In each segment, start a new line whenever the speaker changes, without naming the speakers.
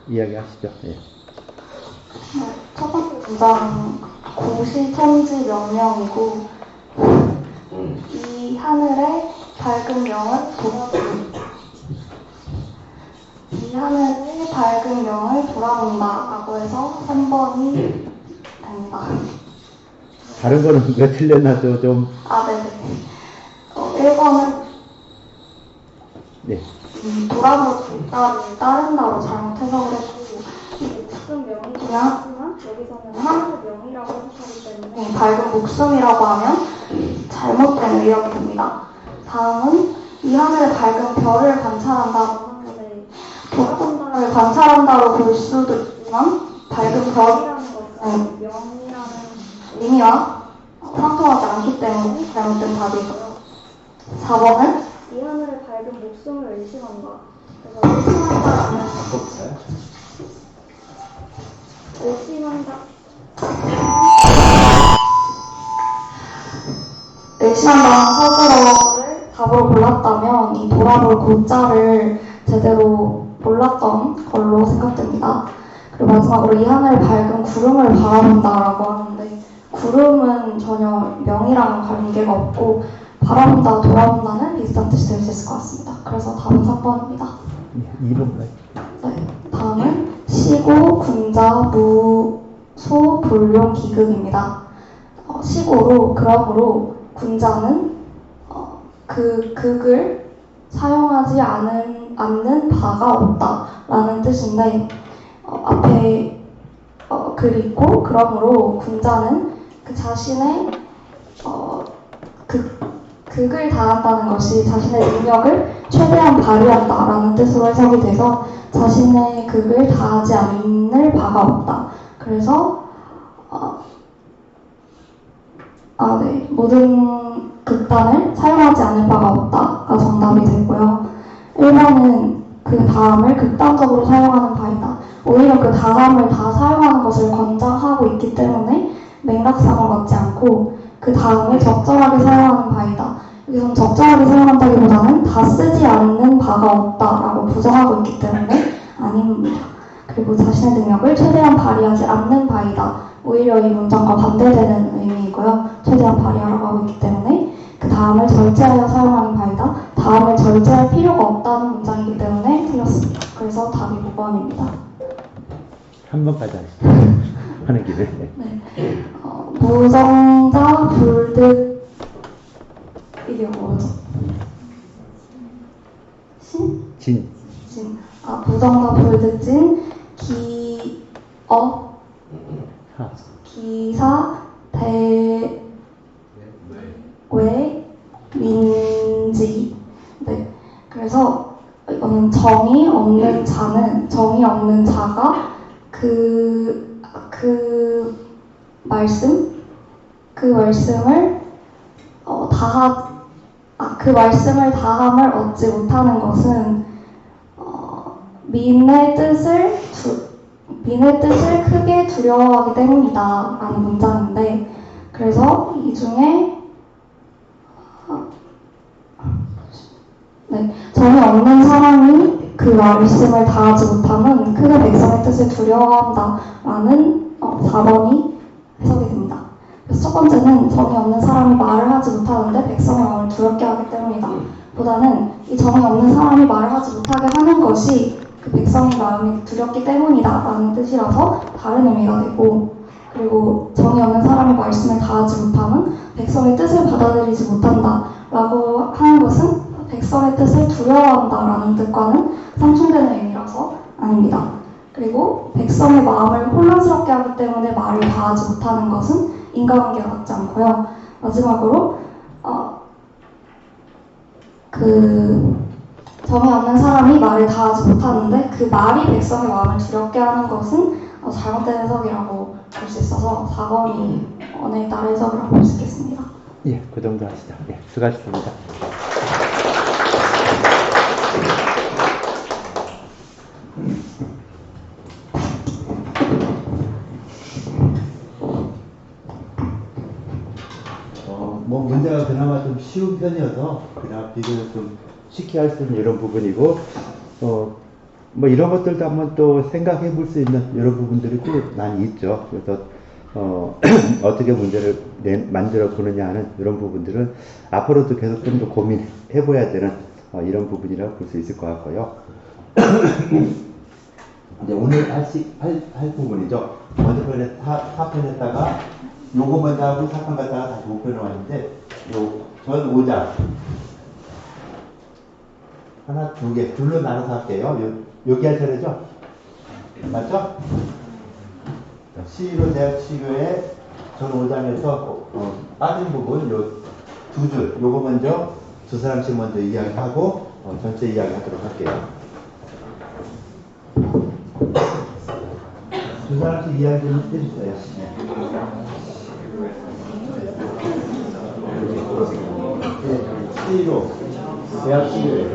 이야기하시죠. 예.
첫 번째 문장 공시천지 명령이고 이 하늘의 밝은 명을 돌아본다 라고 해서 3번이 됩니다.
다른 거는 왜 틀렸나 좀.
네네. 1번은
네.
돌아보다를 따른다로 잘못 해석을 했고 이 목숨 명이긴 하지만 여기서는 하늘의 명이라고 해석하기 때문에 밝은 목숨이라고 하면 잘못된 의역이 됩니다. 다음은 이 하늘의 밝은 별을 관찰한다고 하는데 돌아본다를 관찰한다로 볼 수도 있지만 밝은 별이라는 것은 명이라는 의미와 상통하지 않기 때문에 잘못된 답이고요. 4번은 이 하늘의 밝은 목숨을 의심한다. 그래서 의심한다는 서술어를 답으로 골랐다면 이 돌아볼 고자를 제대로 몰랐던 걸로 생각됩니다. 그리고 마지막으로 이 하늘의 밝은 구름을 바라본다라고 하는데 구름은 전혀 명이랑 관계가 없고 바라본다, 돌아본다는 비슷한 뜻이 될 수 있을 것 같습니다. 그래서 답은 3번입니다.
2번가요?
네, 다음은 시고, 군자, 무, 소, 불용, 기극입니다. 시고로, 그러므로 군자는 그 극을 사용하지 않는 바가 없다라는 뜻인데 앞에 글이 있고 그러므로 군자는 그 자신의 극을 다한다는 것이 자신의 능력을 최대한 발휘한다라는 뜻으로 해석이 돼서 자신의 극을 다하지 않을 바가 없다. 그래서 네, 모든 극단을 사용하지 않을 바가 없다가 정답이 되고요. 1번은 그 다음을 극단적으로 사용하는 바이다. 오히려 그 다음을 다 사용하는 것을 권장하고 있기 때문에 맥락상을 맞지 않고 그 다음을 적절하게 사용하는 바이다. 여기서는 적절하게 사용한다기보다는 다 쓰지 않는 바가 없다라고 부정하고 있기 때문에 아닙니다. 그리고 자신의 능력을 최대한 발휘하지 않는 바이다. 오히려 이 문장과 반대되는 의미이고요. 최대한 발휘하라고 하고 있기 때문에 그 다음을 절제하여 사용하는 바이다. 다음을 절제할 필요가 없다는 문장이기 때문에 틀렸습니다. 그래서 답이 5번입니다.
3번까지 하시죠. 하는 길에.
네. 무정자 불득 이게 뭐죠? 진. 무정자 불득진 기사 대외 민지. 네. 그래서 이거는 정이 없는 자가 그 말씀을 다함을 얻지 못하는 것은 민의 뜻을 크게 두려워하기 때문이다 라는 문장인데 그래서 이 중에 정이 없는 사람이 그 말씀을 다하지 못하면 크게 백성의 뜻을 두려워한다 라는 4번이 해석이 됩니다. 그래서 첫 번째는 정이 없는 사람이 말을 하지 못하는데 백성의 마음을 두렵게 하기 때문이다 보다는 이 정이 없는 사람이 말을 하지 못하게 하는 것이 그 백성의 마음이 두렵기 때문이다 라는 뜻이라서 다른 의미가 되고 그리고 정이 없는 사람이 말씀을 다하지 못하면 백성의 뜻을 받아들이지 못한다 라고 하는 것은 백성의 뜻을 두려워한다 라는 뜻과는 상충되는 의미라서 아닙니다. 그리고 백성의 마음을 혼란스럽게 하기 때문에 말을 다하지 못하는 것은 인과관계가 맞지 않고요. 마지막으로 정이 없는 사람이 말을 다하지 못하는데 그 말이 백성의 마음을 두렵게 하는 것은 잘못된 해석이라고 볼 수 있어서 4번이 언어에 따른 해석이라고 볼 수 있겠습니다.
예, 그 정도 하시죠. 예, 수고하셨습니다.
문제가 그나마 좀 쉬운 편이어서 그냥 비교를 좀 쉽게 할 수 있는 이런 부분이고
뭐 이런 것들도 한번 또 생각해 볼 수 있는 이런 부분들이 또 많이 있죠. 그래서 어떻게 문제를 만들어 보느냐 하는 이런 부분들은 앞으로도 계속 좀 더 고민해 봐야 되는 이런 부분이라고 볼 수 있을 것 같고요. 이제 오늘 할 부분이죠. 먼저 편에 4편에다가 요거 먼저 하고 4편 갔다가 다시 5편으로 왔는데 전 5장 하나, 두 개, 둘로 나눠서 할게요. 여기 할 차례죠? 맞죠? 시로 대학 시교에 전 5장에서 빠진 부분 요 두 줄, 요거 먼저 두 사람씩 먼저 이야기하고 전체 이야기하도록 할게요. 두 사람씩 이야기 좀 해주세요. 네, 시로 대학 시교에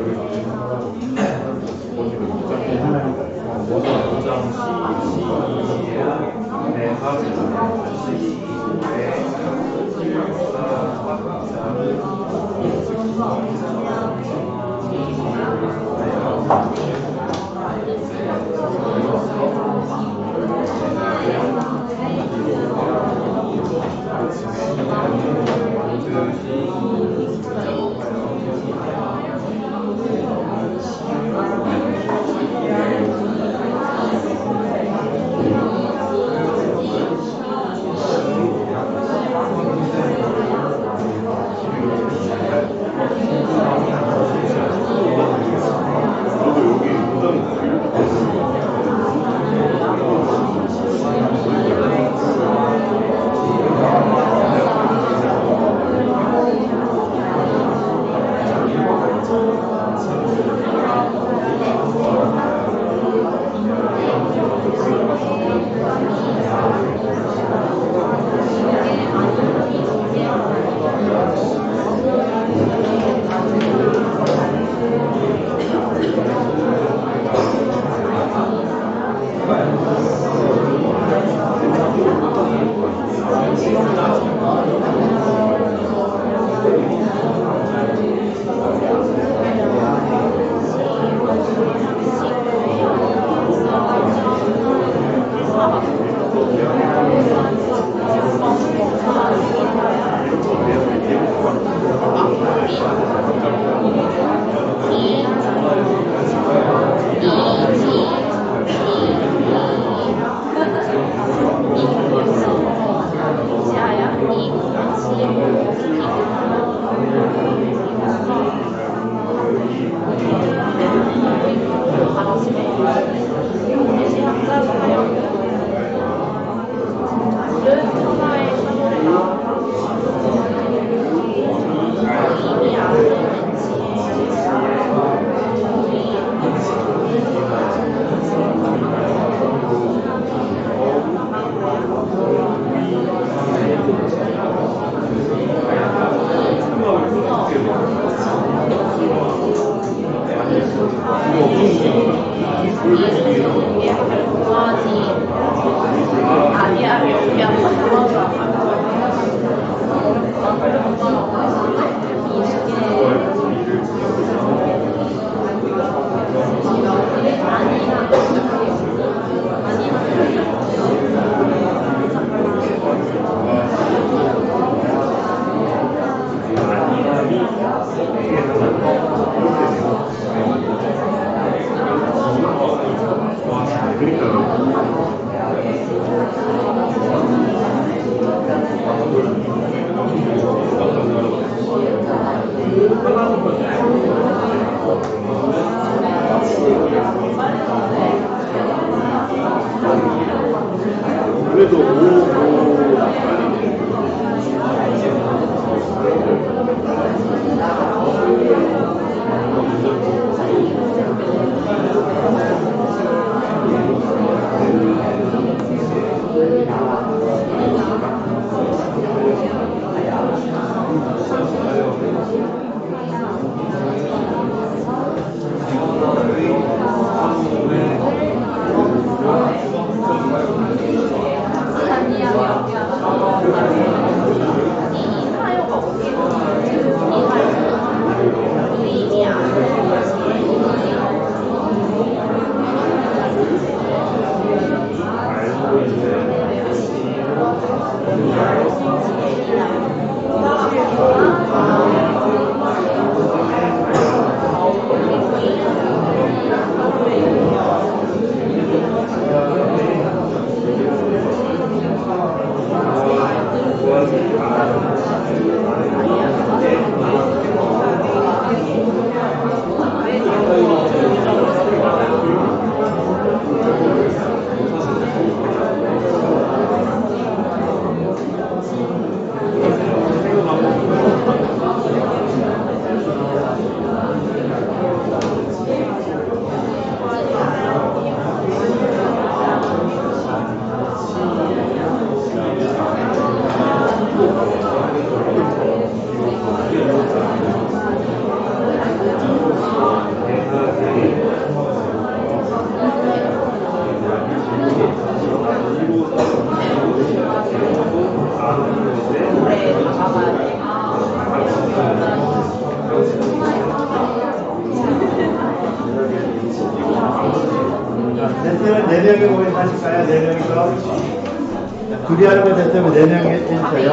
됐으면 4명이 모여서 하실까요? 4명이서? 둘이 하는 거 됐으면 4명이 해주세요.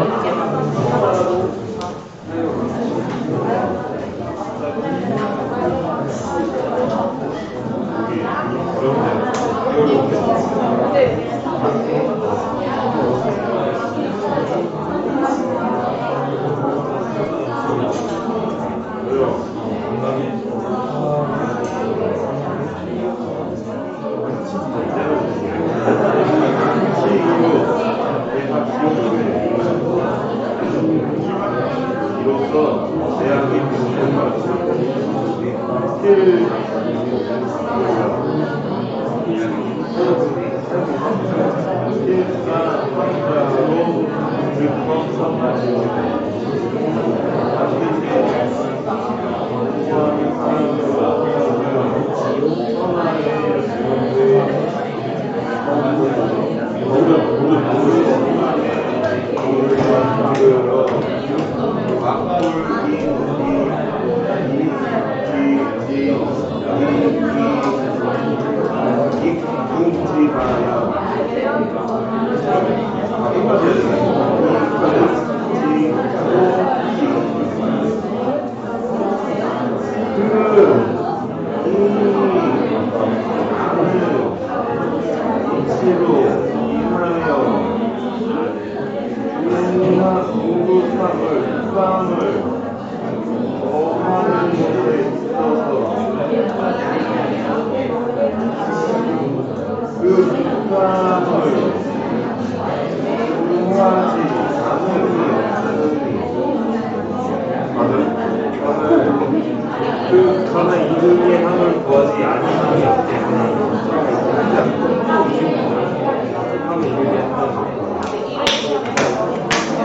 저는 이름의 함을 구하지 아니함이 없기 때문에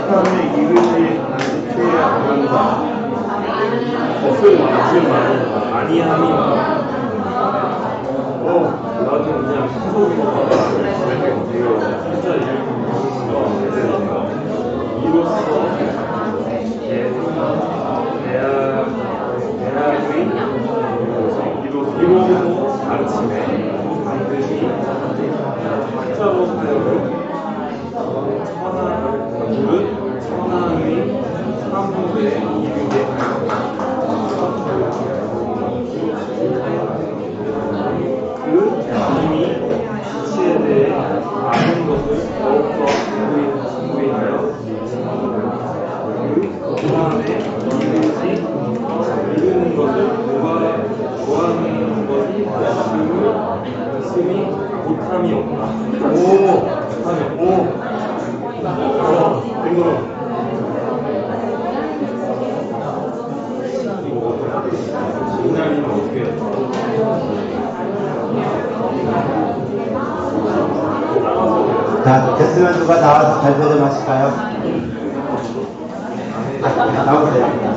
함의 이름이 반드시 안한다. 없을 지금 말은 아니함이 나도 그냥 소속인 거 같아. 진짜 이로써 이로서 가르침에 반드시 학자로 사역을 천하의 사무의 이유에 그 이미 이치에 대해 아는 것을 더욱더 공부하여 그 안에 이르는 것을 좋아하는 것이 있음이 못함이 없다. 이날이면 어떻게 해요?
자, 됐으면 누가 나와서 발표 좀 하실까요? 나오세요.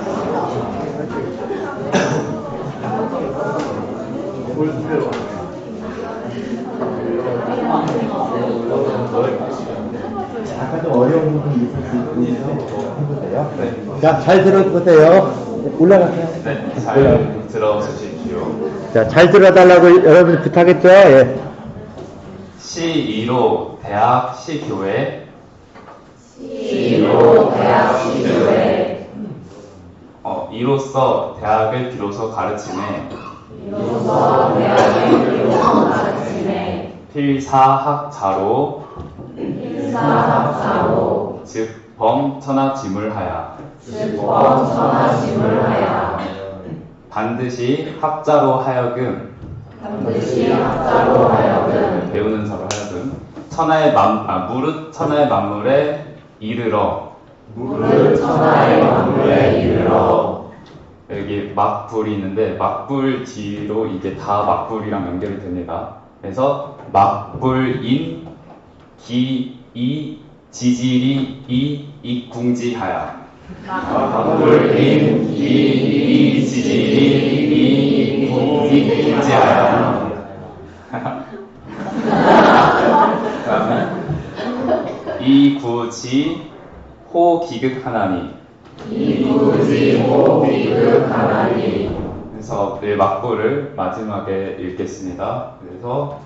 아까 좀 어려운 부분이 있을 수 있는데 해보세요.
네.
자, 잘 들어보세요. 올라가세요.
네, 잘 들어주십시오.
자, 잘 들어달라고 여러분 부탁했죠? 예.
시2로 대학 시교회 이로써 대학을 비로소 가르침에 필사학자로 즉 범천하지물하야 반드시 학자로 하여금 배우는 자로 하여금 무릇 천하의 만물에 이르러 여기 막불이 있는데 막불 뒤로 이게 다 막불이랑 연결이 됩니다. 그래서 막불인 기이 지질이 이익궁지하야 막불인 기이 지질이 이익궁지하야 그다음에 이구지 호기극하나니 그래서 이 막부를 마지막에 읽겠습니다. 그래서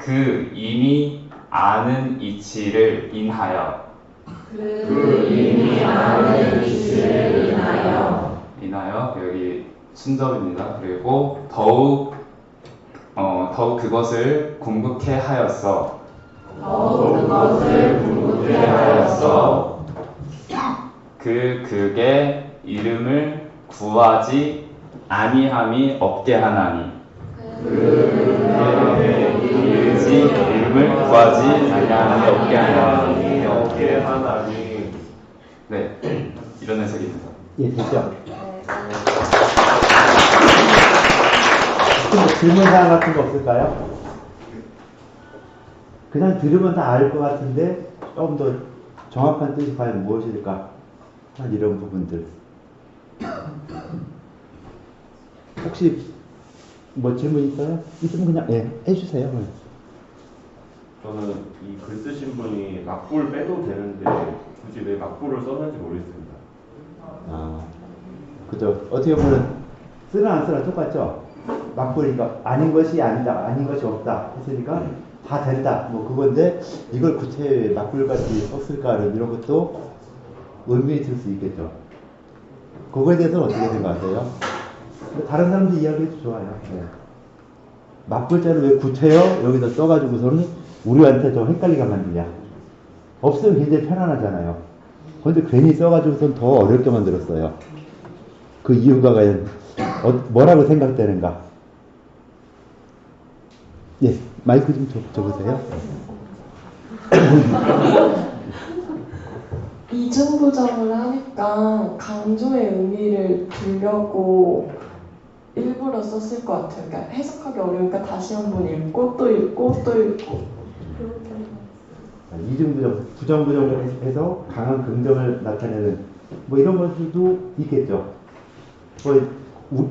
그 이미 아는 이치를 인하여. 인하여 여기 순접입니다. 그리고 더욱 그것을 궁극해 하였어. 극의 이름을 구하지 아니함이 없게 하나니. 이름을 구하지 아니함이 없게 하나니. 네, 이런 해석입니다.
예, 됐죠? 질문사항 같은 거 없을까요? 그냥 들으면 다 알 것 같은데 조금 더 정확한 뜻이 과연 무엇일까? 한 이런 부분들. 혹시 뭐 질문 있어요? 있으면 그냥 해주세요.
저는 이 글 쓰신 분이 막불 빼도 되는데 굳이 왜 막불을 썼는지 모르겠습니다.
아, 그죠. 어떻게 보면 쓰나 안 쓰나 똑같죠. 막보니까 아닌 것이 아니다, 아닌 것이 없다 했으니까 다 된다. 뭐 그건데 이걸 구체에 막불같이 썼을까 이런 것도 의미에 있을 수 있겠죠. 그거에 대해서는 어떻게 생각하세요? 다른 사람들 이야기해도 좋아요. 네. 막불자를 왜 구체요? 여기다 써가지고서는 우리한테 좀 헷갈리게 만드냐. 없으면 굉장히 편안하잖아요. 그런데 괜히 써가지고서는 더 어렵게 만들었어요. 그 이유가 과연 뭐라고 생각되는가? 예, 마이크 좀 줘보세요.
이중부정을 하니까 강조의 의미를 두려고 일부러 썼을 것 같아요. 그러니까 해석하기 어려우니까 다시 한번 읽고 또 읽고 또 읽고.
이중부정, 부정부정을 해서 강한 긍정을 나타내는 뭐 이런 것들도 있겠죠. 뭐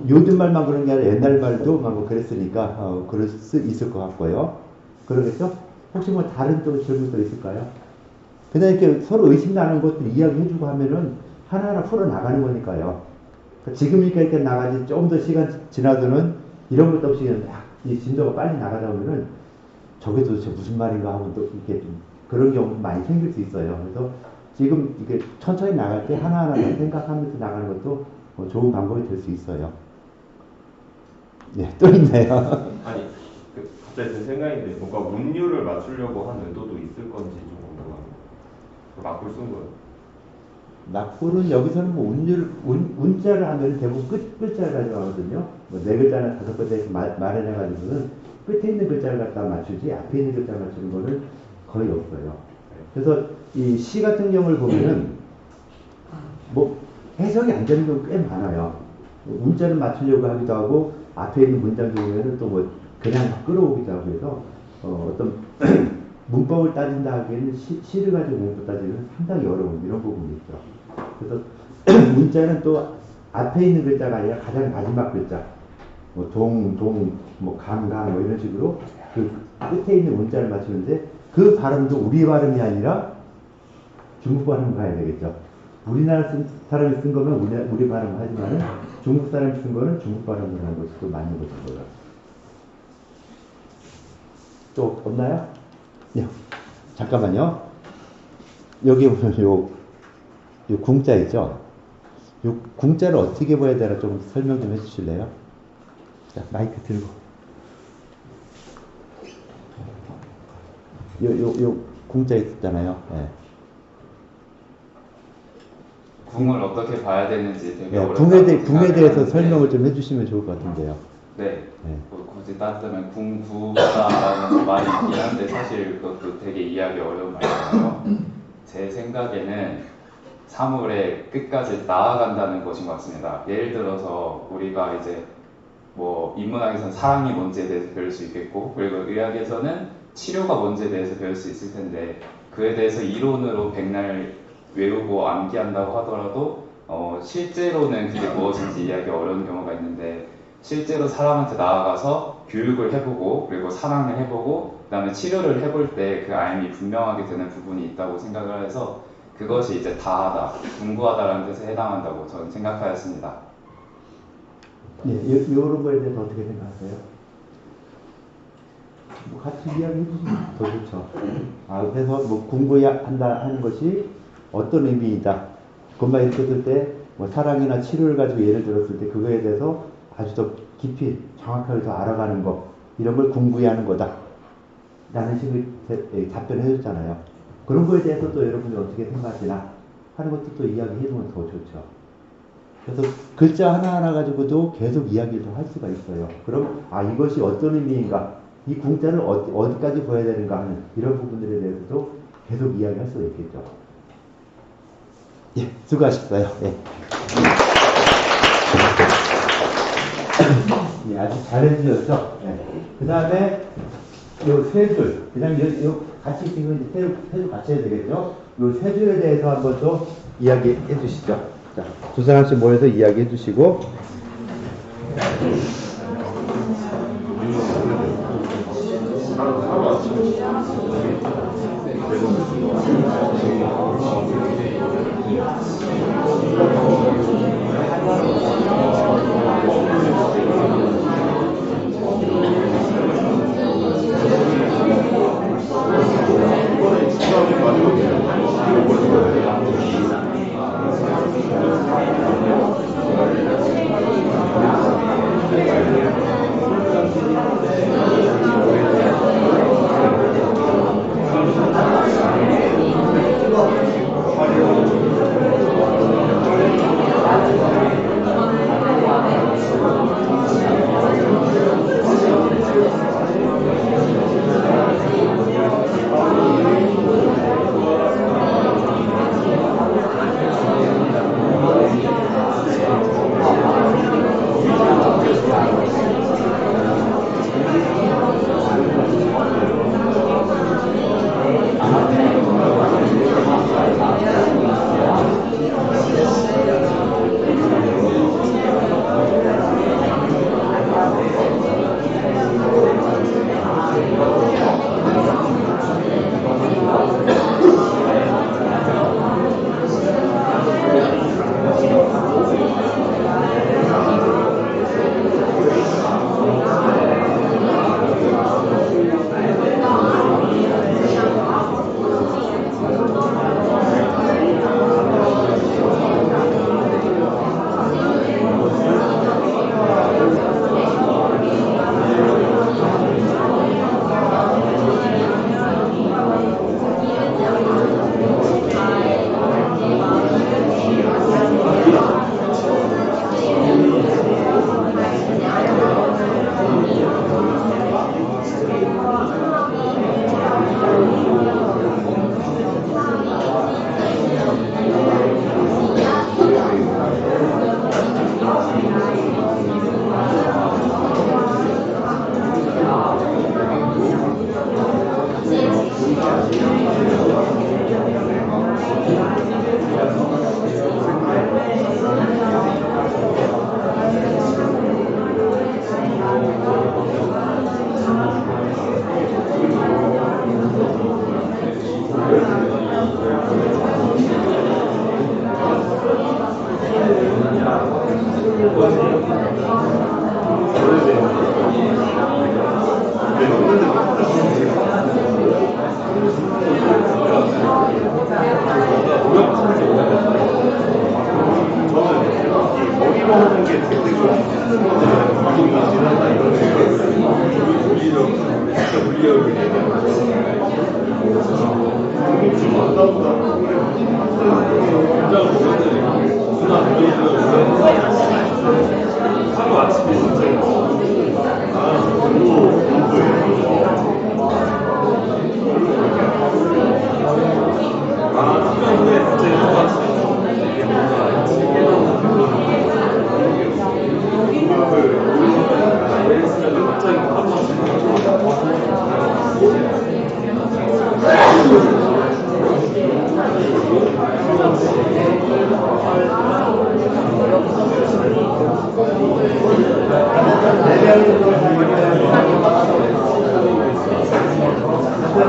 요즘 말만 그런 게 아니라 옛날 말도 뭐 그랬으니까 그럴 수 있을 것 같고요. 그러겠죠? 혹시 뭐 다른 또 질문도 있을까요? 그냥 이렇게 서로 의심 나는 것들 이야기해주고 하면은 하나하나 풀어 나가는 거니까요. 지금 이렇게 나가지 좀 더 시간 지나서는 이런 것도 없이 그냥 이 진도가 빨리 나가다 보면은 저게 도대체 무슨 말인가 하고 또 이렇게 좀 그런 경우도 많이 생길 수 있어요. 그래서 지금 이게 천천히 나갈 때 하나하나 생각하면서 나가는 것도 좋은 방법이 될 수 있어요. 네, 또 있네요.
아니, 갑자기 든 생각인데 뭔가 운율을 맞추려고 한 의도도 있을 건지 좀 궁금합니다. 막불 쓴 거예요.
낙불은 여기서는 뭐 운자를 하면 대부분 끝글자를 가져가거든요. 뭐 4글자나 5글자에서 마련해가지고는 끝에 있는 글자를 갖다 맞추지 앞에 있는 글자를 맞추는 거는 거의 없어요. 그래서 이 시 같은 경우를 보면은 뭐 해석이 안 되는 경우 꽤 많아요. 운자를 맞추려고 하기도 하고 앞에 있는 문장 중에는 또 뭐 그냥 끌어오기도 하고 해서 어떤 문법을 따진다 하기에는 시를 가지고 문법 따지면 상당히 어려운 이런 부분이 있죠. 그래서 문자는 또 앞에 있는 글자가 아니라 가장 마지막 글자, 뭐 뭐 뭐 이런 식으로 그 끝에 있는 문자를 맞추는데 그 발음도 우리 발음이 아니라 중국 발음 가야 되겠죠. 우리나라 사람이 쓴 거면 우리 발음 하지만 중국 사람이 쓴 거는 중국 발음으로 하는 것이 또 맞는 것이고요. 또 없나요? 예, 잠깐만요. 여기 보면 요 궁자 있죠? 요 궁자를 어떻게 봐야 되나 좀 설명 좀 해주실래요? 자, 마이크 들고. 요 궁자 있잖아요. 예.
궁을 어떻게 봐야 되는지 되게
네,
어렵다고
궁에 대해서
생각했는데,
설명을 좀 해주시면 좋을 것 같은데요.
네,
네.
굳이 따지면 궁구다라는 말이 있긴 한데 사실 그것도 되게 이해하기 어려운 말이잖아요. 제 생각에는 사물의 끝까지 나아간다는 것인 것 같습니다. 예를 들어서 우리가 이제 뭐 인문학에서는 사랑이 뭔지에 대해서 배울 수 있겠고, 그리고 의학에서는 치료가 뭔지에 대해서 배울 수 있을 텐데, 그에 대해서 이론으로 백날 외우고 암기한다고 하더라도 실제로는 그게 무엇인지 이해하기 어려운 경우가 있는데, 실제로 사람한테 나아가서 교육을 해보고 그리고 사랑을 해보고 그 다음에 치료를 해볼 때 그 알미 분명하게 되는 부분이 있다고 생각을 해서 그것이 이제 다하다, 궁구하다라는 뜻에 해당한다고 저는 생각하였습니다.
네, 이런 거에 대해서 어떻게 생각하세요? 같이 이야기해 주시면 더 좋죠. 그래서 뭐 공부한다 하는 것이 어떤 의미이다. 그것만 이렇게 쓸 때 뭐 사랑이나 치료를 가지고 예를 들었을 때 그거에 대해서 아주 더 깊이 정확하게 더 알아가는 거 이런 걸 공부하는 거다. 라는 식의 답변을 해줬잖아요. 그런 거에 대해서 또 여러분이 어떻게 생각하시나 하는 것도 또 이야기해주면 더 좋죠. 그래서 글자 하나하나 가지고도 계속 이야기를 할 수가 있어요. 그럼 이것이 어떤 의미인가, 이 궁자를 어디까지 보여야 되는가 하는 이런 부분들에 대해서도 계속 이야기할 수가 있겠죠. 예, 수고하셨어요. 예. 예, 아주 잘해주셨죠. 예. 그 다음에 요 세 줄, 그냥 요 같이 지금 세 줄 같이 해야 되겠죠. 요 세 줄에 대해서 한번 또 이야기해 주시죠. 자, 두 사람씩 모여서 이야기해 주시고.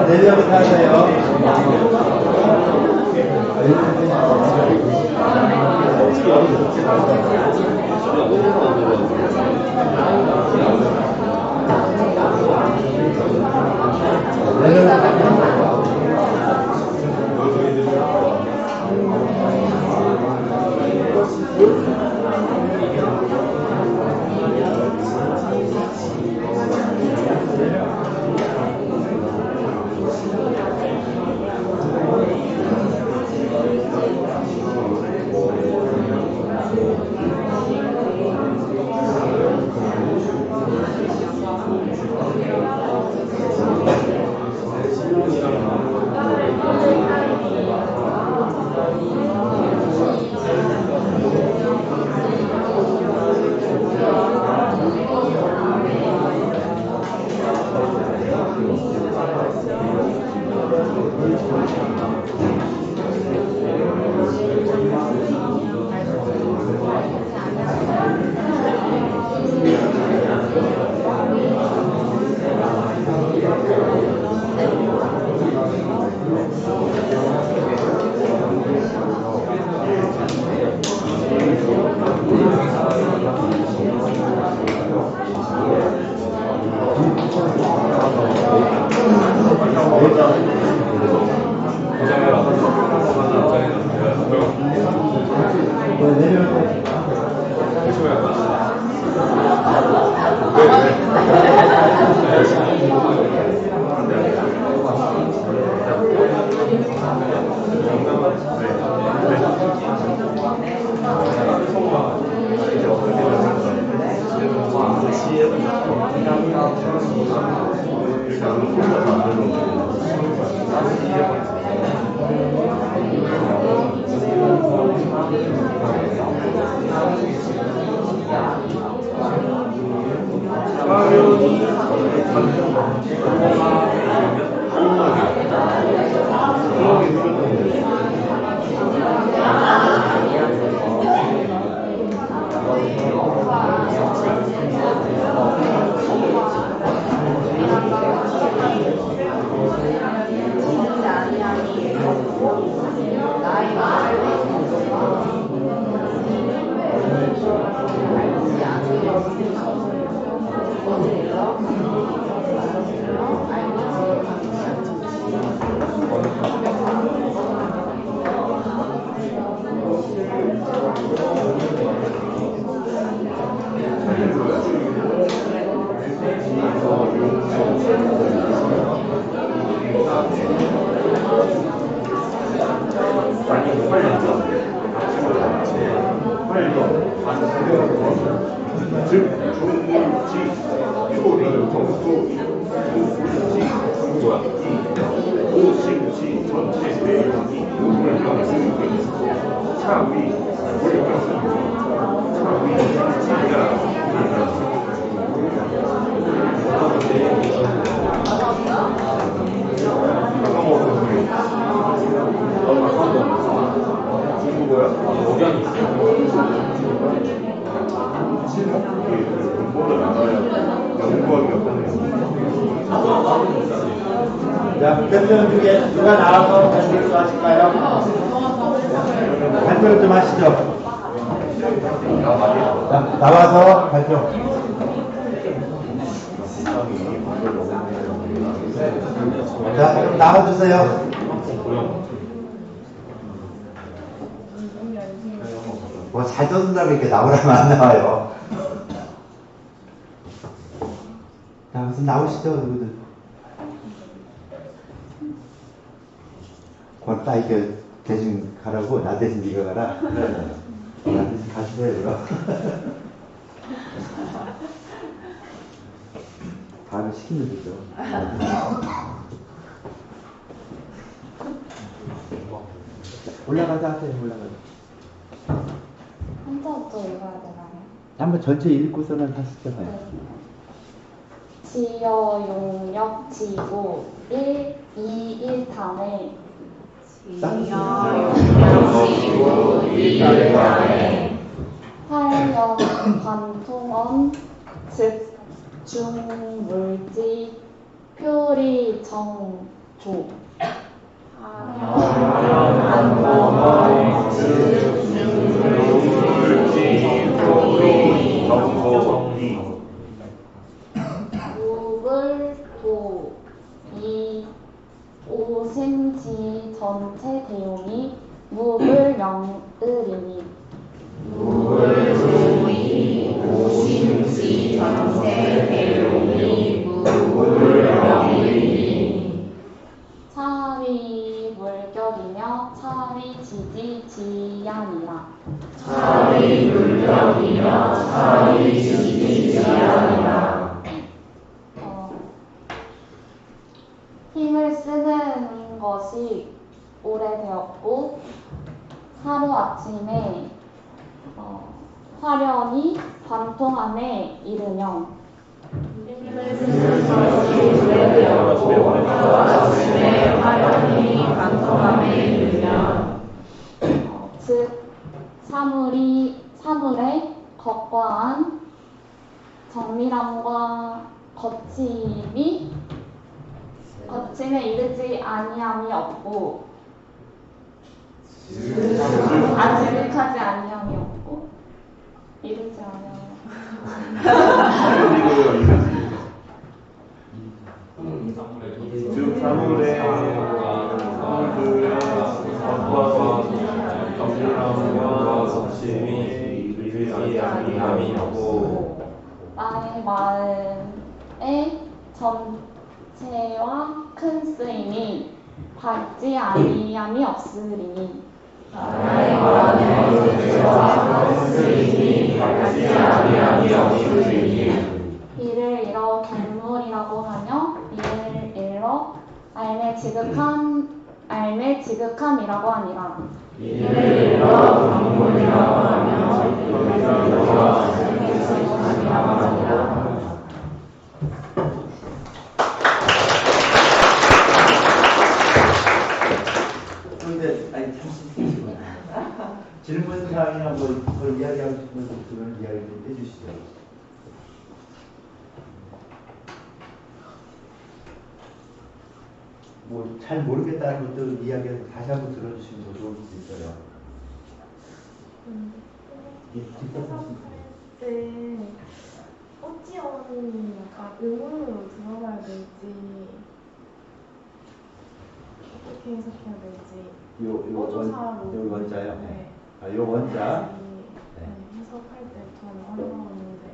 내려부터 하세요. 자, 몇명 중에 누가 나와서 발표를 좀 하실까요? 발표를 좀 하시죠. 자, 나와서 발표. 자, 그럼 나와주세요. 뭐 잘 듣는다고 이렇게 나오라면 안 나와요. 자, 무슨 나오시죠, 누구들. 딱 이렇게 대신 가라고, 나 대신 네가 가라. 나 대신 가주세요, 그럼. 다음에 시키면 되죠. 올라가자 하세요, 올라가자.
한자부터 읽어야 되나요?
한번 전체 읽고서는 하시죠.
지여 용역 지구 1, 2, 1탄에 활력 관통원 즉 중물지 표리 정조 무불도 이 5cm 전체 대용이 무불명을이니
무불도이 5cm 전체 대용이 무불명을이니
차위 물격이며 차위 지지 지양이라
차위 물격이며 차위 지지 지양이라
힘을 쓰는 것이 오래되었고 하루아침에 화련이 관통 안에 이르면
화려히 관통함에 이르면
즉 사물의 겉과 안, 정밀함과 거침에 이르지 아니함이 없고 지극하지 아니함이 없고 이르지 아니함이
즉 사물의 겉과 정밀함과 거침이 이르지 아니함이 없고
나의 마음의 전체와 큰 쓰임이 받지 아니함이 없으리니
나의 마음의 뜻과 뜻이 같지 아니함이 없으리니
이를 이러 결물이라고 하며 이를 일러 알매 지극함이라고 하니라.
이를 일러 강물이라고 하며 지극함과 지극함이라고 하니라.
그런데 아니 잠시 질문 사항이나 뭐 그런 이야기하고 싶은 그런 이야기 좀 해주시죠. 뭐 잘 모르겠다는 것들 이야기해서 다시 한번 들어주시면 더 좋을 수도 있어요. 예,
네, 어찌어는 약간 의문으로 들어가야 될지 어떻게 해석해야 될지
요 원자요.
네.
아, 요 원자.
네, 해석할 때 좀 어려웠는데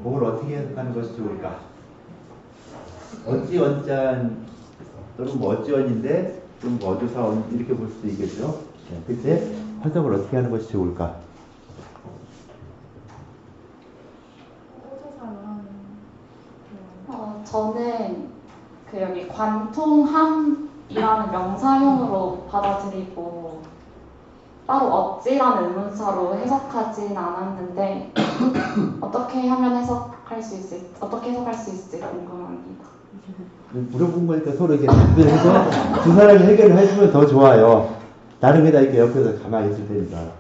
그걸 어떻게 해석하는 것이 좋을까? 어찌 원자 또는 뭐 어찌 원인데 좀 어조사원 이렇게 볼 수도 있겠죠. 네, 그때 해석을 어떻게 하는 것이 좋을까?
저는 그 여기 관통함이라는 명사형으로 받아들이고 따로 어찌라는 의문사로 해석하진 않았는데 어떻게 해석할 수 있을지 궁금합니다.
물어본 거니까 서로 이렇게 답변해서 두 사람이 해결을 해주면 더 좋아요. 다른 게다 이렇게 옆에서 가만히 있을 테니까.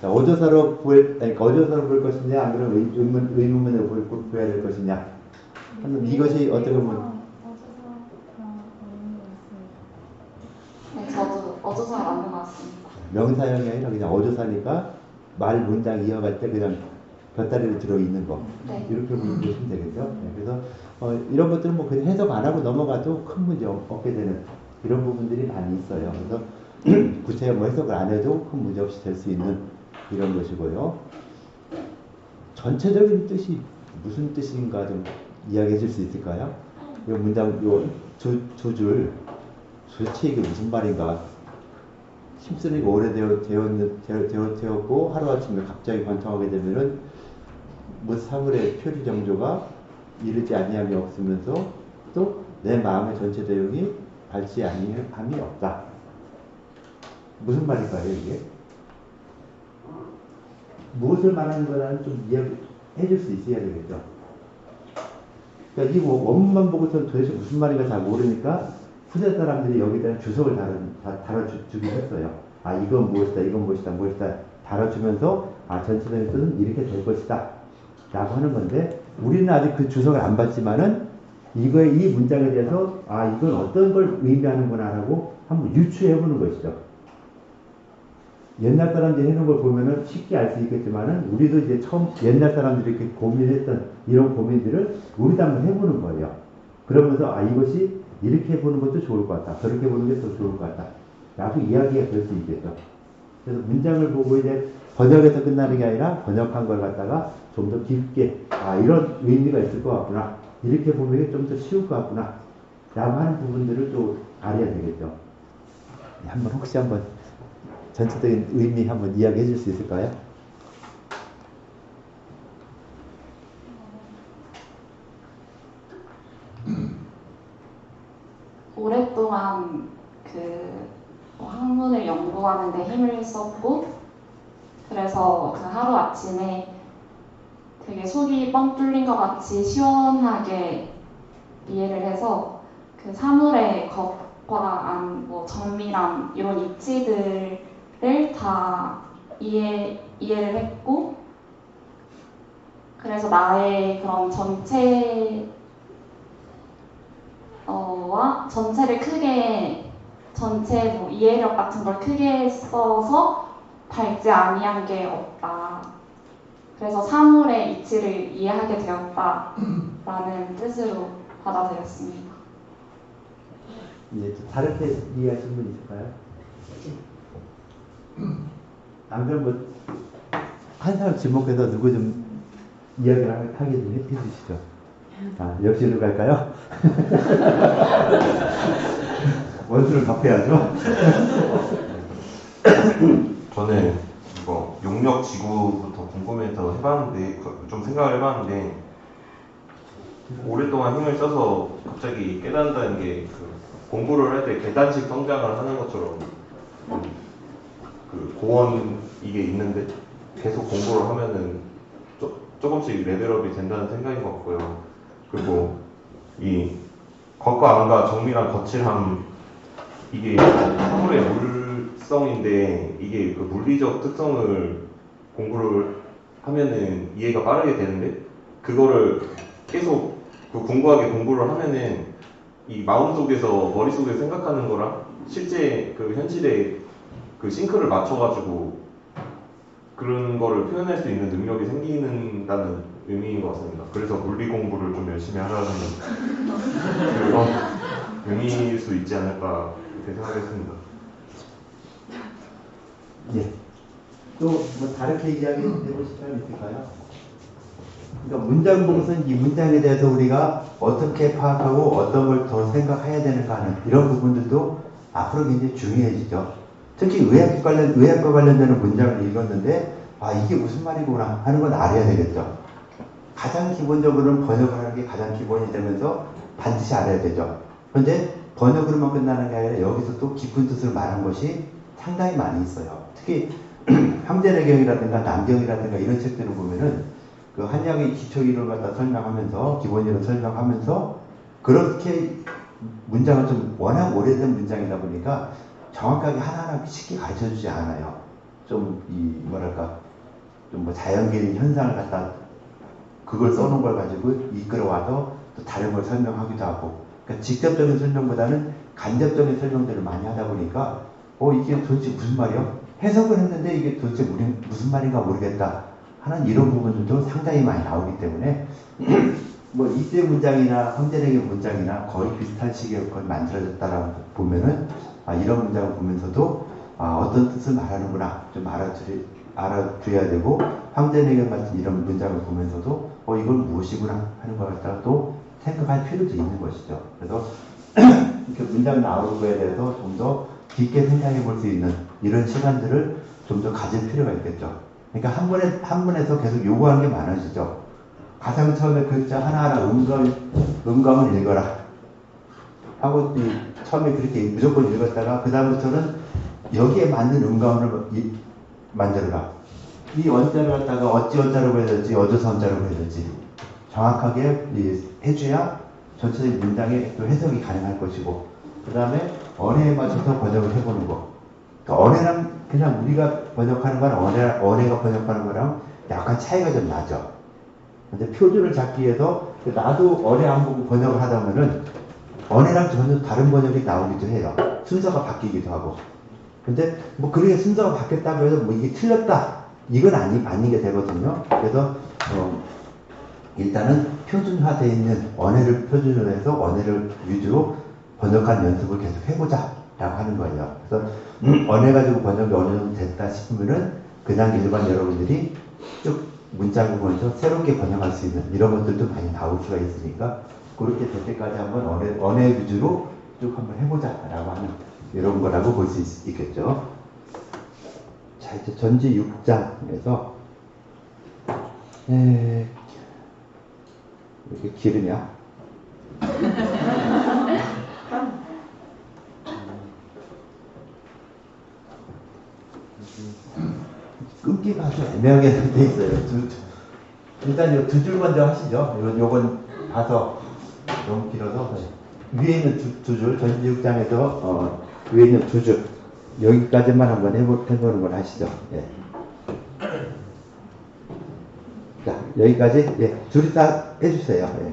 자, 어조사로 볼 것이냐, 아니면 의문문으로 구해야 될 것이냐. 이것이 어떻게 보면
네, 저도 어조사가 맞는 것 같습니다.
명사형이 아니라 그냥 어조사니까 말 문장 이어갈 때 그냥 곁다리로 들어있는 거.
네.
이렇게 보시면 되겠죠. 네, 그래서 이런 것들은 뭐 그냥 해석 안 하고 넘어가도 큰 문제 없게 되는 이런 부분들이 많이 있어요. 그래서 구체적으로 뭐 해석을 안 해도 큰 문제 없이 될 수 있는 이런 것이고요. 전체적인 뜻이 무슨 뜻인가 좀 이야기해 줄 수 있을까요? 이 문장, 요 두 줄, 도대체 이게 무슨 말인가? 힘쓰니까 오래되었고 하루아침에 갑자기 관통하게 되면은 뭐 사물의 표리 정조가 이르지 아니함이 없으면서 또 내 마음의 전체 대용이 닳지 아니함이 없다. 무슨 말일까요, 이게? 무엇을 말하는 거라는 좀 이야기해 줄 수 있어야 되겠죠. 그러니까 이 원문만 보고서는 도대체 무슨 말인가 잘 모르니까 후세 사람들이 여기다 주석을 달아주긴 했어요. 아, 이건 무엇이다 달아주면서 아, 전체적인 뜻은 이렇게 될 것이다 라고 하는 건데 우리는 아직 그 주석을 안 봤지만은 이 문장에 대해서 아, 이건 어떤 걸 의미하는구나 라고 한번 유추해 보는 것이죠. 옛날 사람들이 해놓은 걸 보면은 쉽게 알 수 있겠지만은 우리도 이제 처음 옛날 사람들이 이렇게 고민했던 이런 고민들을 우리도 한번 해보는 거예요. 그러면서 아, 이것이 이렇게 해보는 것도 좋을 것 같다. 저렇게 보는 게 더 좋을 것 같다. 라고 이야기가 될 수 있겠죠. 그래서 문장을 보고 이제 번역해서 끝나는 게 아니라 번역한 걸 갖다가 좀 더 깊게 아, 이런 의미가 있을 것 같구나. 이렇게 보는 게 좀 더 쉬울 것 같구나. 라고 하는 부분들을 또 알아야 되겠죠. 혹시 한번 전체적인 의미 한번 이야기해 줄 수 있을까요?
오랫동안 그 학문을 연구하는 데 힘을 썼고 그래서 그 하루 아침에 되게 속이 뻥 뚫린 것 같이 시원하게 이해를 해서 그 사물의 겉과 안, 뭐 정밀함 이런 이치들을 다 이해를 했고, 그래서 나의 그런 전체를 크게 전체 뭐 이해력 같은 걸 크게 써서 밟지 아니한 게 없다. 그래서 사물의 이치를 이해하게 되었다라는 뜻으로 받아들였습니다.
예, 좀 다르게 이해하신 분 있을까요? 안 그럼 뭐, 한 사람 지목해서 누구 좀 이야기를 하게 좀 해주시죠. 아, 역시로 갈까요? 원수를 갚아야죠.
저는 이거 용역 지구부터 궁금해서 해봤는데 좀 생각을 해봤는데 오랫동안 힘을 써서 갑자기 깨닫는다는 게 그 공부를 할 때 계단식 성장을 하는 것처럼 그 고원 이게 있는데 계속 공부를 하면은 조금씩 레벨업이 된다는 생각인 것 같고요. 그리고 이 겉과 안과 정밀한 거칠함 이게 사물의 물성인데 이게 그 물리적 특성을 공부를 하면은 이해가 빠르게 되는데 그거를 계속 그 공부하게 공부를 하면은 이 마음속에서 머릿속에 생각하는 거랑 실제 그 현실에 그 싱크를 맞춰가지고 그런 거를 표현할 수 있는 능력이 생기는다는 의미인 것 같습니다. 그래서 물리 공부를 좀 열심히 하라는 그런 의미일 수 있지 않을까 이렇게 생각했습니다.
예. 또 뭐 다르게 이야기 해보실 사람 있을까요? 그러니까 문장 보고서는 이 문장에 대해서 우리가 어떻게 파악하고 어떤 걸 더 생각해야 되는가 하는 이런 부분들도 앞으로 굉장히 중요해지죠. 특히 의학과 관련되는 문장을 읽었는데 아 이게 무슨 말이구나 하는 건 알아야 되겠죠. 가장 기본적으로는 번역을 하는 게 가장 기본이 되면서 반드시 알아야 되죠. 그런데 번역으로만 끝나는 게 아니라 여기서 또 깊은 뜻을 말한 것이 상당히 많이 있어요. 특히 형제내경이라든가 남경이라든가 이런 책들을 보면은 그 한약의 기초 이론을 갖다 설명하면서 기본 이론 설명하면서 그렇게 문장은 좀 워낙 오래된 문장이다 보니까 정확하게 하나하나 쉽게 가르쳐주지 않아요. 좀 이 뭐랄까 좀 뭐 자연계의 현상을 갖다 그걸 써놓은 걸 가지고 이끌어와서 또 다른 걸 설명하기도 하고 그러니까 직접적인 설명보다는 간접적인 설명들을 많이 하다 보니까 이게 도대체 무슨 말이야? 해석을 했는데 이게 도대체 무슨 말인가 모르겠다 하는 이런 부분들도 상당히 많이 나오기 때문에 뭐 이때 문장이나 형제내경 문장이나 거의 비슷한 식의 걸 만들어졌다라고 보면은 이런 문장을 보면서도 어떤 뜻을 말하는구나 좀 알아줘야 되고 형제내경 같은 이런 문장을 보면서도 이건 무엇이구나 하는 걸 갖다가 또 생각할 필요도 있는 것이죠. 그래서 이렇게 문장 나오는 거에 대해서 좀 더 깊게 생각해 볼 수 있는 이런 시간들을 좀 더 가질 필요가 있겠죠. 그러니까 한 번에서 계속 요구하는 게 많아지죠. 가장 처음에 글자 하나하나 음감을 읽어라 하고 처음에 그렇게 무조건 읽었다가 그 다음부터는 여기에 맞는 음감을 만들어라. 이 원자를 갖다가 어찌 원자로 해야 될지 어조사 원자로 해야 될지 정확하게 해줘야 전체적인 문장의 또 해석이 가능할 것이고 그 다음에 언어에 맞춰서 번역을 해보는 거. 그러니까 언어랑 그냥 우리가 번역하는 거랑 언어가 번역하는 거랑 약간 차이가 좀 나죠. 근데 표준을 잡기 위해서 나도 언어 안 보고 번역을 하다 보면은 언어랑 전혀 다른 번역이 나오기도 해요. 순서가 바뀌기도 하고. 근데 뭐 그렇게 순서가 바뀌었다고 해서 뭐 이게 틀렸다. 이건 아니게 되거든요. 그래서 일단은 표준화되어 있는 언어를 표준으로 해서 언어를 위주로 번역한 연습을 계속 해보자 라고 하는 거예요. 그래서 언어 가지고 번역이 어느 정도 됐다 싶으면은 그냥 일반 여러분들이 쭉 문장을 보면서 새롭게 번역할 수 있는 이런 것들도 많이 나올 수가 있으니까 그렇게 될 때까지 한번 언어 위주로 쭉 한번 해보자 라고 하는 이런 거라고 볼 수 있겠죠. 자, 이제 전지 6장에서 왜 이렇게 길으냐? 끊기가 아주 애매하게 돼 있어요. 일단 요 두 줄 먼저 하시죠. 요건 봐서 너무 길어서 위에 있는 두 줄, 전지육장에서 위에 있는 두 줄 여기까지만 한번 해보는 걸 하시죠. 예. 자, 여기까지 예, 둘이 다 해주세요. 예.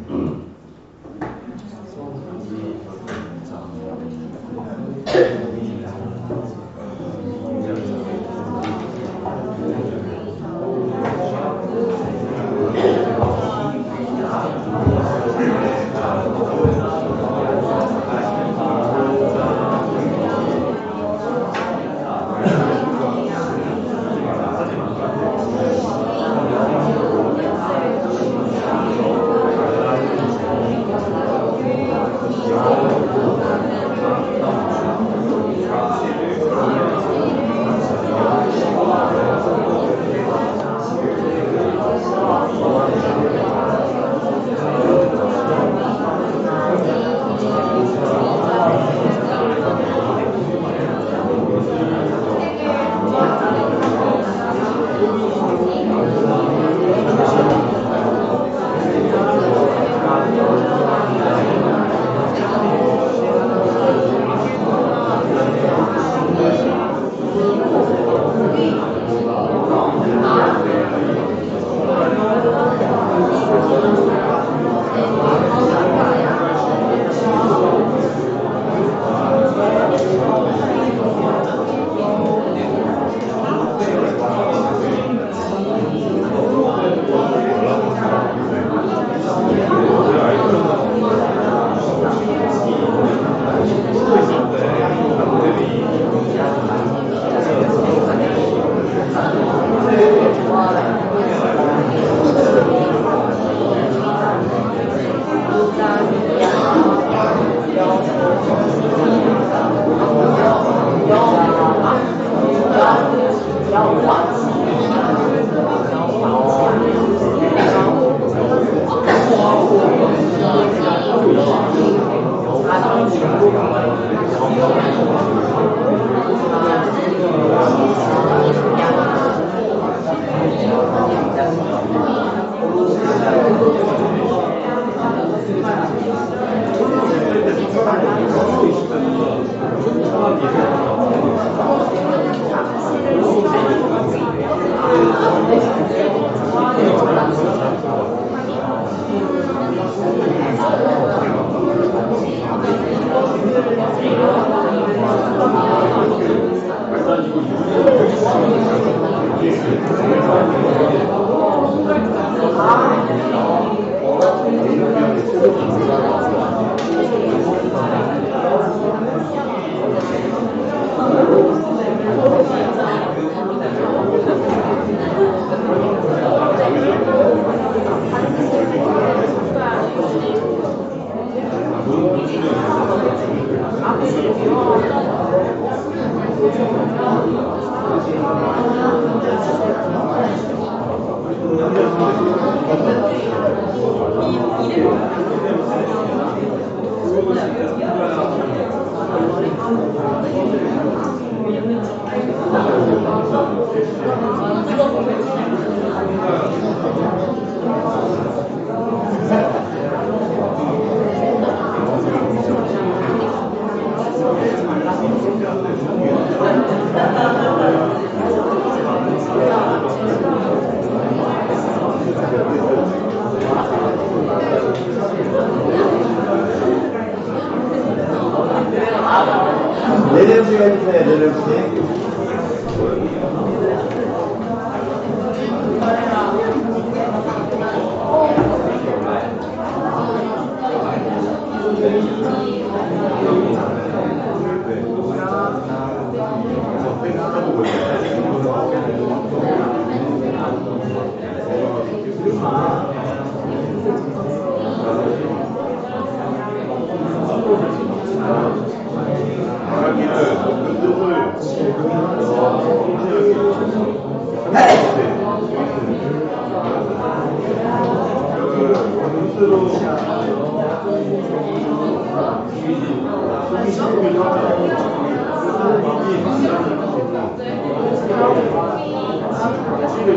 내려오세요 해주세요. 내려오세요.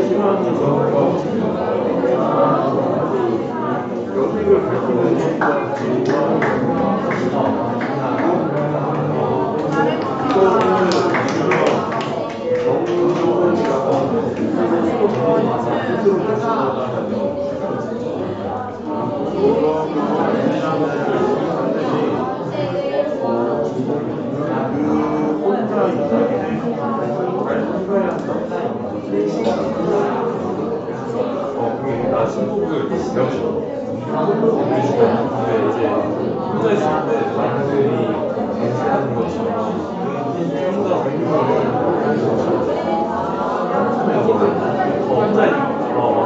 싫어하는 거 연립을 밝히는 그게 나 신곡을 배웠어. 근데 이제 혼자 있을 때 남들이 하는 것처럼 혼자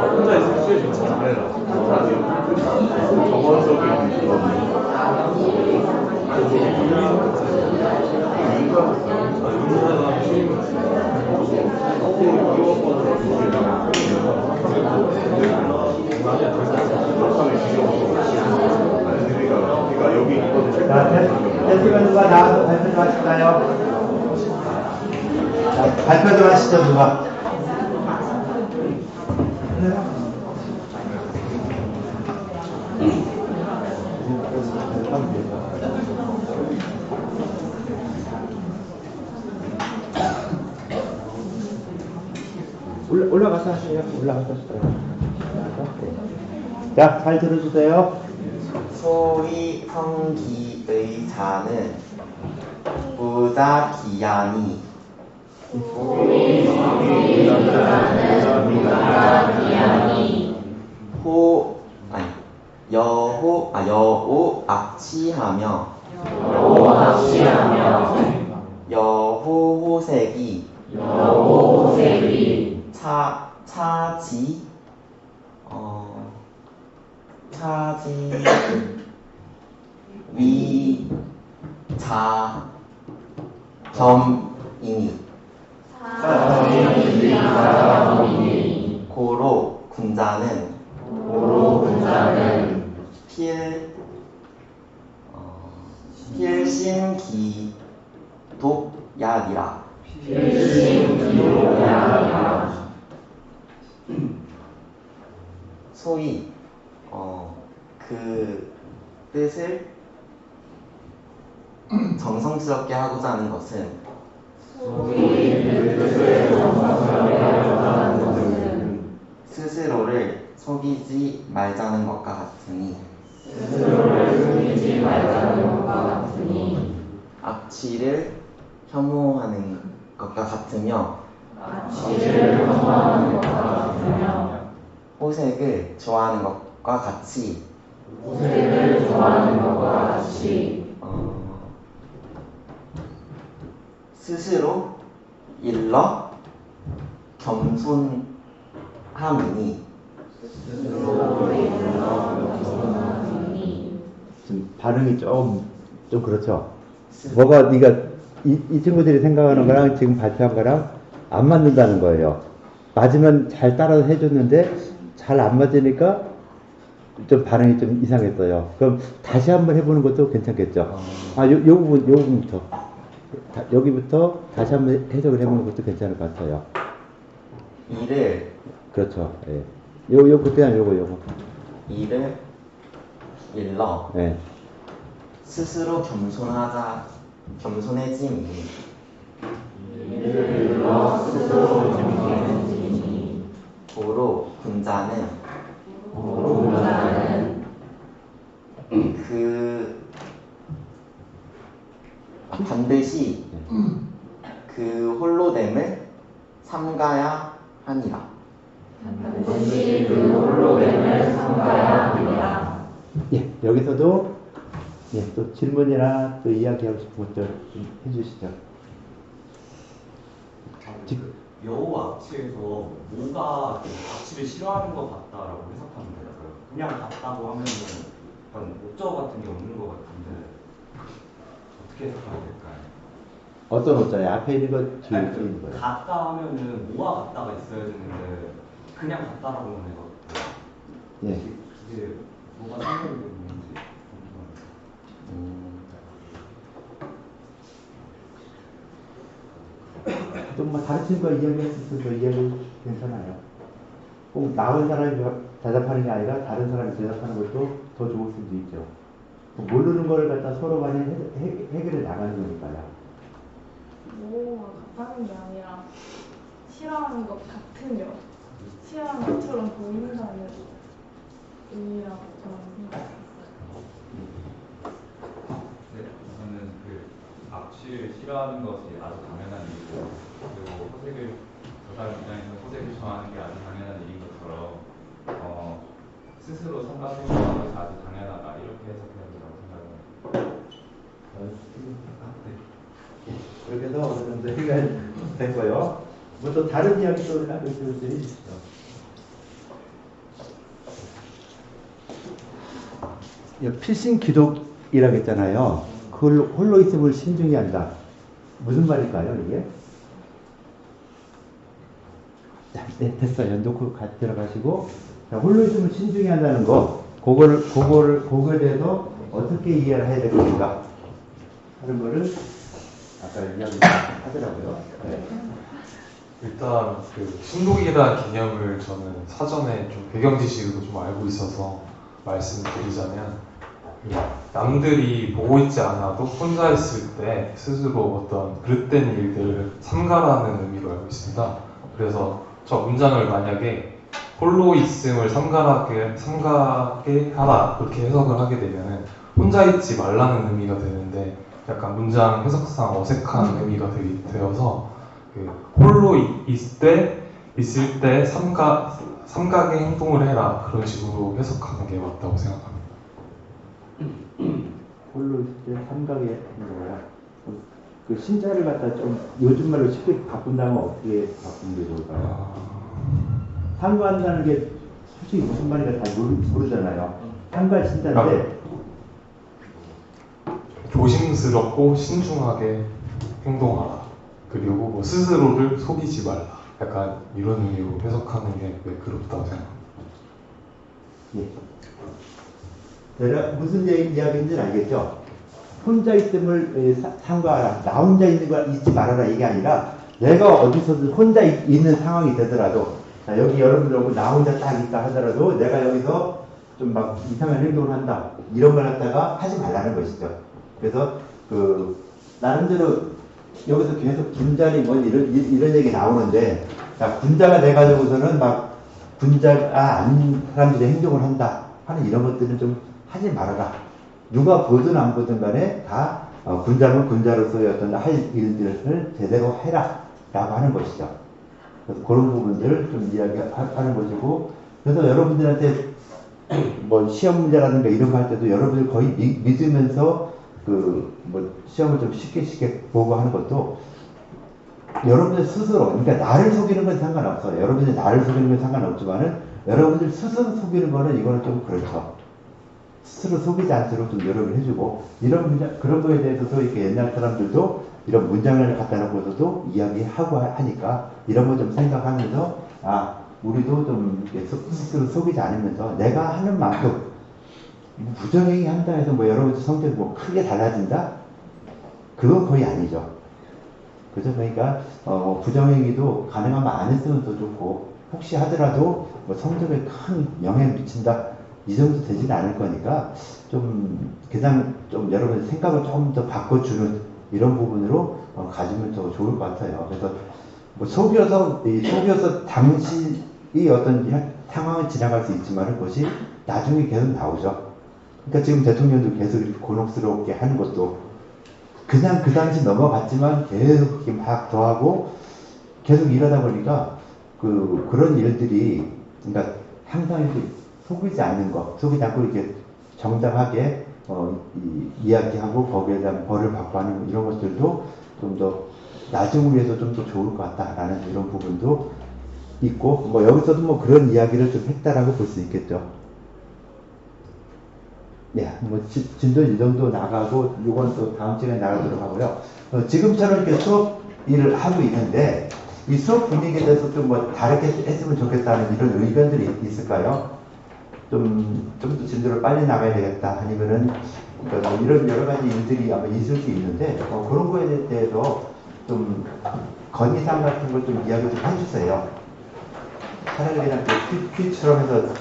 혼자 있을 때 진짜 잘해라. 정원적인 그런
자, 대표가 누가 나와서 발표 좀 하실까요? 자, 발표 좀 하시죠, 누가. 올라가서 하세요. 올라가서 하세요. 자, 잘 들어주세요.
소위 성기의 자는 부자기야니 여호 악취하며 여호 호색이 차지 위자 점이니 고로 군자는 필신기 독야리라. 소위 그 뜻을 정성스럽게 하고자 하는 것은 스스로를 속이지 말자는 것과 같으니 악취를 혐오하는 것과 같으며 호색을 좋아하는 것과 같이 스스로 일러 겸손함이니
지금 반응이 좀 그렇죠. 뭐가 네가 이 친구들이 생각하는 거랑 지금 발표한 거랑 안 맞는다는 거예요. 맞으면 잘 따라서 해줬는데 잘 안 맞으니까 좀 반응이 좀 이상했어요. 그럼 다시 한번 해보는 것도 괜찮겠죠. 요 부분부터 여기부터 다시 한번 해석을 해보는 것도 괜찮을 것 같아요.
이를
그렇죠. 예. 요 그때는 요거.
이를 일러
예.
스스로 겸손해짐이 고로 군자는 반드시 그 홀로됨을 삼가야 하니라.
예, 여기서도 또 질문이나 또 이야기하고 싶은 것들 좀 해주시죠.
여호 악취에서 뭐가 악취를 싫어하는 것 같다라고 해석하면 될까요? 그냥 같다고 하면은 약간 목적 같은 게 없는 것 같은데 어떻게 해석하면 될까요?
어떤 옷자에 앞에 있는 거 뒤에 있는 거예요?
같다 하면은 뭐와 같다가 있어야 되는데 그냥 같다라고 하면
예.
그게 뭐가 생각이 되는지
좀 뭐 다른 친구가 이야기했을 때도 이야기 괜찮아요. 꼭 나온 사람이 대답하는 게 아니라 다른 사람이 대답하는 것도 더 좋을 수도 있죠. 모르는 걸 갖다 서로 간에 해결해 나가는 거니까요.
모호가 같다는 게 아니라 싫어하는 것 같으며 싫어하는 것처럼 보인다는 의미라고 저는 생각했어요.
네, 저는 그 악취를 싫어하는 것이 아주 당연한 일이고, 그리고 호색을 저 사람 입장에서 호색을 좋아하는 게 아주 당연한 일인 것처럼 스스로 성각해주는 것이 아주 당연하다 이렇게 해석해야 된다고 생각합니다.
그렇게 해서 어느 정도 해결됐고요. 뭐 또 다른 이야기 또 해주시죠. 필신 기독이라고 했잖아요. 그걸 홀로 있음을 신중히 한다. 무슨 말일까요, 이게? 자, 네, 됐어요. 놓고 들어가시고. 자, 홀로 있음을 신중히 한다는 거, 그거에 대해서 어떻게 이해를 해야 될 것인가 하는 거를 아까 이야기 하더라고요. 네.
일단 그 순독이라는 개념을 저는 사전에 좀 배경 지식으로 좀 알고 있어서 말씀드리자면, 그 남들이 보고 있지 않아도 혼자 있을 때 스스로 어떤 그릇된 일들을 삼가라는 의미로 알고 있습니다. 그래서 저 문장을 만약에 홀로 있음을 삼가게 하라 그렇게 해석을 하게 되면은 혼자 있지 말라는 의미가 되는데, 약간 문장 해석상 어색한 의미가 되어서 그 홀로 있을 때 삼각의 행동을 해라 그런 식으로 해석하는 게 맞다고 생각합니다.
홀로 있을 때 삼각의 행동이야. 그 신자를 갖다 좀 요즘 말로 쉽게 바꾼다면 어떻게 바꾸는 게 좋을까요? 삼가한다는 게 솔직히 무슨 말인가 잘 모르잖아요. 삼가 신자인데
조심스럽고 신중하게 행동하라. 그리고 뭐 스스로를 속이지 말라. 약간 이런 의미로 해석하는 게 매끄럽다고 생각합니다.
예. 내가 무슨 이야기인지 알겠죠? 혼자 있음을 삼가하라. 나 혼자 있지 말아라. 이게 아니라 내가 어디서든 혼자 있는 상황이 되더라도, 자, 여기 여러분들하고 나 혼자 딱 있다 하더라도 내가 여기서 좀 막 이상한 행동을 한다. 이런 걸 갖다가 하지 말라는 것이죠. 그래서 나름대로 여기서 계속 군자니 뭐 이런 얘기 나오는데, 자, 군자가 돼가지고서는 막 군자가 아닌 사람들이 행동을 한다 하는 이런 것들은 좀 하지 말아라. 누가 보든 안 보든 간에 다 군자는 군자로서의 어떤 할 일들을 제대로 해라 라고 하는 것이죠. 그래서 그런 부분들을 좀 이야기하는 것이고, 그래서 여러분들한테 뭐 시험 문제라든가 이런 거 할 때도 여러분들 거의 믿으면서 뭐 시험을 좀 쉽게 보고 하는 것도 여러분들 스스로, 그러니까 나를 속이는 건 상관없어요. 여러분들 나를 속이는 건 상관없지만은 여러분들 스스로 속이는 거는 이거는 좀 그렇죠. 스스로 속이지 않도록 좀 노력을 해주고, 그런 거에 대해서도 이렇게 옛날 사람들도 이런 문장을 갖다 놓고서도 이야기하고 하니까 이런 거 좀 생각하면서, 우리도 좀 이렇게 스스로 속이지 않으면서 내가 하는 만큼 부정행위 한다 해서 뭐 여러분들 성격이 뭐 크게 달라진다? 그건 거의 아니죠. 그죠? 그러니까 부정행위도 가능하면 안 했으면 더 좋고, 혹시 하더라도 뭐 성적에 큰 영향을 미친다 이 정도 되지는 않을 거니까 그냥 좀 여러분 생각을 조금 더 바꿔주는 이런 부분으로 가지면 더 좋을 것 같아요. 그래서 뭐 속여서 당시의 어떤 상황을 지나갈 수 있지만 그것이 나중에 계속 나오죠. 그러니까 지금 대통령도 계속 이렇게 곤혹스럽게 하는 것도 그냥 그 당시 넘어갔지만 계속 이렇게 막 더하고 계속 일하다 보니까 그런 일들이, 그러니까 항상 이렇게 속이지 않고 이렇게 정당하게 이야기하고 거기에 대한 벌을 받고 하는 이런 것들도 좀 더 나중을 위해서 좀 더 좋을 것 같다라는 이런 부분도 있고, 뭐 여기서도 뭐 그런 이야기를 좀 했다라고 볼 수 있겠죠. 네, 뭐 진도 이 정도 나가고 이건 또 다음 시간에 나가도록 하고요. 지금처럼 이렇게 수업 일을 하고 있는데 이 수업 분위기에 대해서 좀 뭐 다르게 했으면 좋겠다는 이런 의견들이 있을까요? 좀 더 진도를 빨리 나가야 되겠다, 아니면은 그러니까 뭐 이런 여러 가지 일들이 아마 있을 수 있는데 그런 거에 대해서 좀 건의사항 같은 걸 좀 이야기 좀 해주세요. 차라리 그냥 퀴즈처럼 해서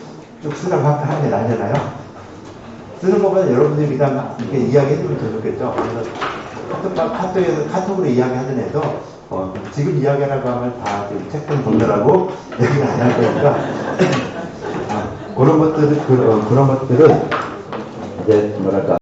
쭉 쓰라고 하는 게 나잖아요. 쓰는 것보다 여러분들이 그냥 이렇게 이야기해주면 더 좋겠죠. 그래서 카톡으로 이야기하던 애도 지금 이야기하라고 하면 다 책좀 보느라고 얘기를 안 할 거니까 그런 것들은 이제 뭐랄까